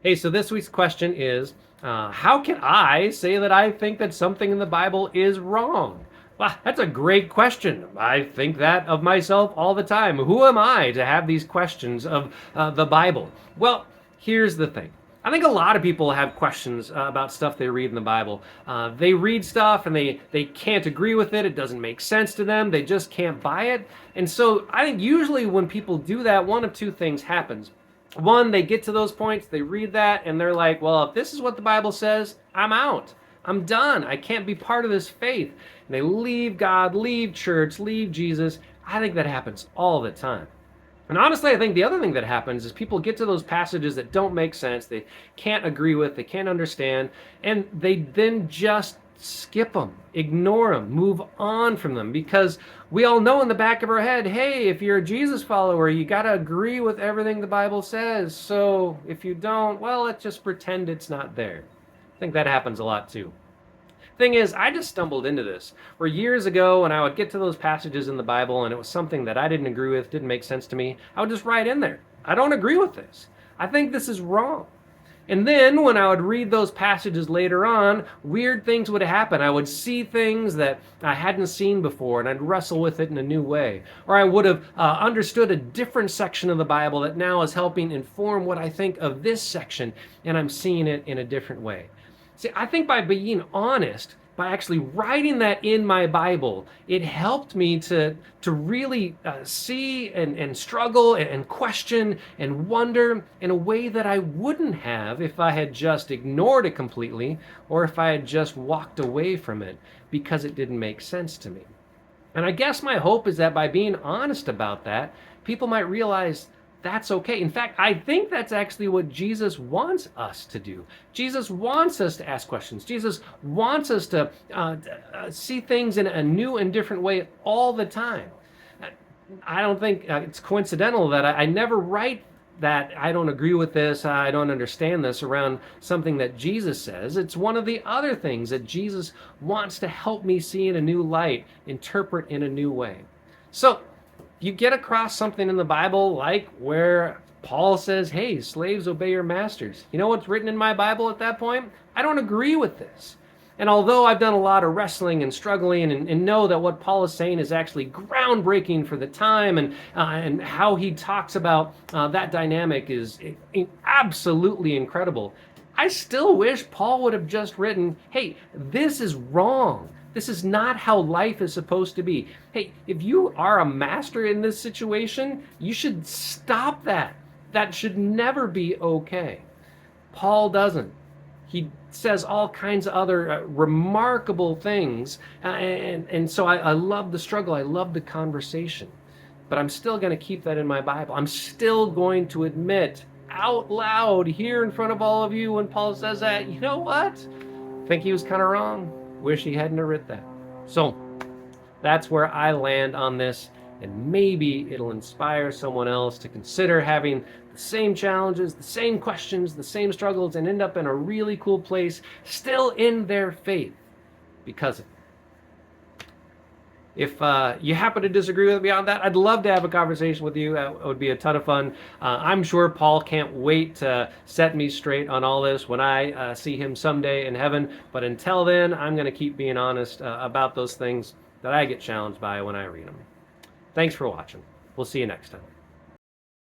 Hey, so this week's question is, how can I say that I think that something in the Bible is wrong? Well, that's a great question. I think that of myself all the time. Who am I to have these questions of the Bible? Well, here's the thing. I think a lot of people have questions about stuff they read in the Bible. They read stuff and they can't agree with it. It doesn't make sense to them. They just can't buy it. And so I think usually when people do that, one of two things happens. One, they get to those points, they read that, and they're like, well, if this is what the Bible says, I'm out. I'm done. I can't be part of this faith. And they leave God, leave church, leave Jesus. I think that happens all the time. And honestly, I think the other thing that happens is people get to those passages that don't make sense, they can't agree with, they can't understand, and they then just skip them, ignore them, move on from them, because we all know in the back of our head, hey, if you're a Jesus follower, you got to agree with everything the Bible says. So if you don't, well, let's just pretend it's not there. I think that happens a lot too. Thing is, I just stumbled into this. Where years ago, when I would get to those passages in the Bible and it was something that I didn't agree with, didn't make sense to me, I would just write in there, I don't agree with this. I think this is wrong. And then when I would read those passages later on, weird things would happen. I would see things that I hadn't seen before, and I'd wrestle with it in a new way. Or I would have understood a different section of the Bible that now is helping inform what I think of this section, and I'm seeing it in a different way. See, I think by being honest, by actually writing that in my Bible, it helped me to really see and struggle and question and wonder in a way that I wouldn't have if I had just ignored it completely or if I had just walked away from it because it didn't make sense to me. And I guess my hope is that by being honest about that, people might realize that's okay. In fact, I think that's actually what Jesus wants us to do. Jesus wants us to ask questions. Jesus wants us to see things in a new and different way all the time. I don't think it's coincidental that I never write that I don't agree with this, I don't understand this around something that Jesus says. It's one of the other things that Jesus wants to help me see in a new light, interpret in a new way. So, you get across something in the Bible like where Paul says, hey, slaves, obey your masters. You know what's written in my Bible at that point? I don't agree with this. And although I've done a lot of wrestling and struggling and know that what Paul is saying is actually groundbreaking for the time and how he talks about that dynamic is absolutely incredible, I still wish Paul would have just written, hey, this is wrong. This is not how life is supposed to be. Hey, if you are a master in this situation, you should stop that. That should never be okay. Paul doesn't. He says all kinds of other remarkable things. And so I love the struggle. I love the conversation. But I'm still going to keep that in my Bible. I'm still going to admit out loud here in front of all of you when Paul says that, you know what? I think he was kind of wrong. Wish he hadn't written that. So that's where I land on this, and maybe it'll inspire someone else to consider having the same challenges, the same questions, the same struggles, and end up in a really cool place, still in their faith because of it. If you happen to disagree with me on that, I'd love to have a conversation with you. It would be a ton of fun. I'm sure Paul can't wait to set me straight on all this when I see him someday in heaven. But until then, I'm going to keep being honest about those things that I get challenged by when I read them. Thanks for watching. We'll see you next time.